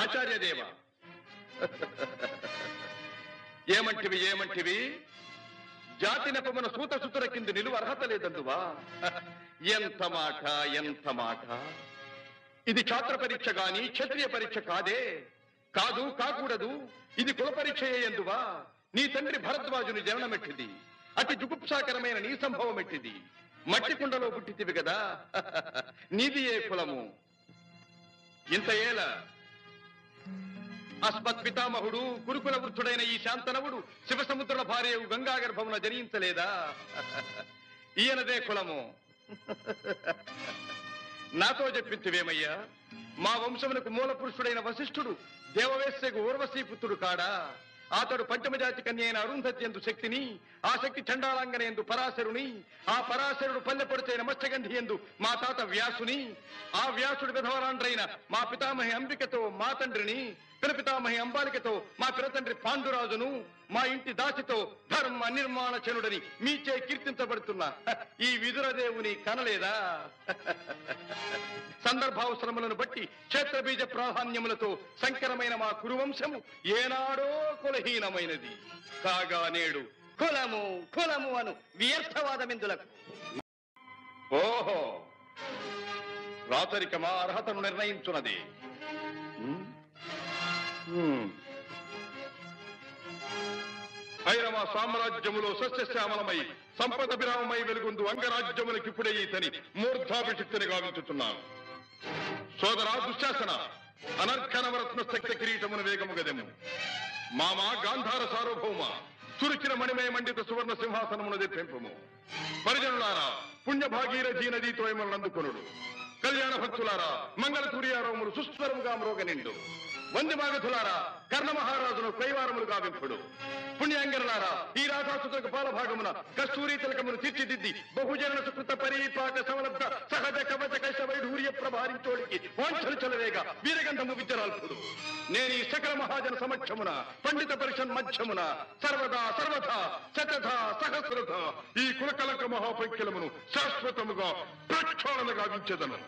ఆచార్యదేవ ఏమంటివి ఏమంటివి జాతి నెపమున సూత సుతుర కింద నిలువ అర్హత లేదందువా ఎంత మాట ఎంత మాట ఇది ఛాత్ర పరీక్ష గాని క్షత్రియ పరీక్ష కాదే కాదు కాకూడదు ఇది కుల పరీక్ష ఎందువా నీ తండ్రి భరద్వాజుని జననమెట్టిది అతి జుగుప్సాకరమైన నీ సంభవం ఎట్టిది మట్టి కుండలో పుట్టితివి కదా నీది ఏ కులము ఇంత ఏల అస్మత్ పితామహుడు గురుకుల వృద్ధుడైన ఈ శాంతనవుడు శివసముద్రుల భార్యవు గంగా గర్భమున జనించలేదా ఈయనదే కులము నాతో చెప్పింతివేమయ్యా మా వంశమునకు మూల పురుషుడైన వశిష్ఠుడు దేవవేశ్యకు ఊర్వశీపుత్రుడు కాడా అతడు పంచమజాతి కన్య అయిన అరుంధత్యందు శక్తిని ఆ శక్తి చండాలంగనేందు పరాశరుని ఆ పరాశరుడు పల్లెపొడిచైన మత్స్యగంధి ఎందు మా తాత వ్యాసుని ఆ వ్యాసుడు విధవరాండ్రైన మా పితామహి అంబికతో మా తండ్రిని పితామహి అంబాలికతో మా పిరతండ్రి పాండురాజును మా ఇంటి దాసితో ధర్మ నిర్మాణ చనుడని మీచే కీర్తించబడుతున్న ఈ విదురదేవుని కనలేదా సందర్భావసరములను బట్టి క్షేత్రబీజ ప్రాధాన్యములతో సంకరమైన మా కురువంశము ఏనాడో కులహీనమైనది కాగా నేడు కులము కులము అను వ్యర్థవాదమెందులకు ఓహో రాతరికమా అర్హతను నిర్ణయించున్నది అయిన మా సామ్రాజ్యములో సస్యశ్యామలమై సంపద విరామమై వెలుగొందు అంగరాజ్యములకిప్పుడే ఈతని మూర్ధాభిషిక్తిని గావించుతున్నాను సోదరా దుశ్శాసన అనర్ఘనవరత్న శక్త కిరీటమును వేగము గదెము మామా గాంధార సార్వభౌమ చురుచిన మణిమయ మండిత సువర్ణ సింహాసనమును తెప్పింపము పరిజనులారా పుణ్య భాగీరథీ నదీతో అందుకొనుడు కళ్యాణ భక్తులారా మంగళ సూర్యారోములు సుస్వరముగా మ్రోగనిండు వంది మాగధులారా కర్ణ మహారాజును కైవారములు గావింపుడు పుణ్యాంగనులారా ఈ రాధాసుతులకు పాలభాగమున కస్తూరి తిలకమును తీర్చిదిద్ది బహుజన సుకృత పరిపాక సమలబ్ధ సహజ కవచ కైశ వైఢూర్య ప్రభారించోడికి వాంఛలు చలవేగా వీరగంధము విద్యరాల్పుడు నేను ఈ సకల మహాజన సమక్షమున పండిత పరిషన్ మధ్యమున సర్వదా సర్వథా శతథ సహస్రథ ఈ కులకలంక మహాపైక్యలమును శాశ్వతముగా ప్రక్షాళన గావించెదను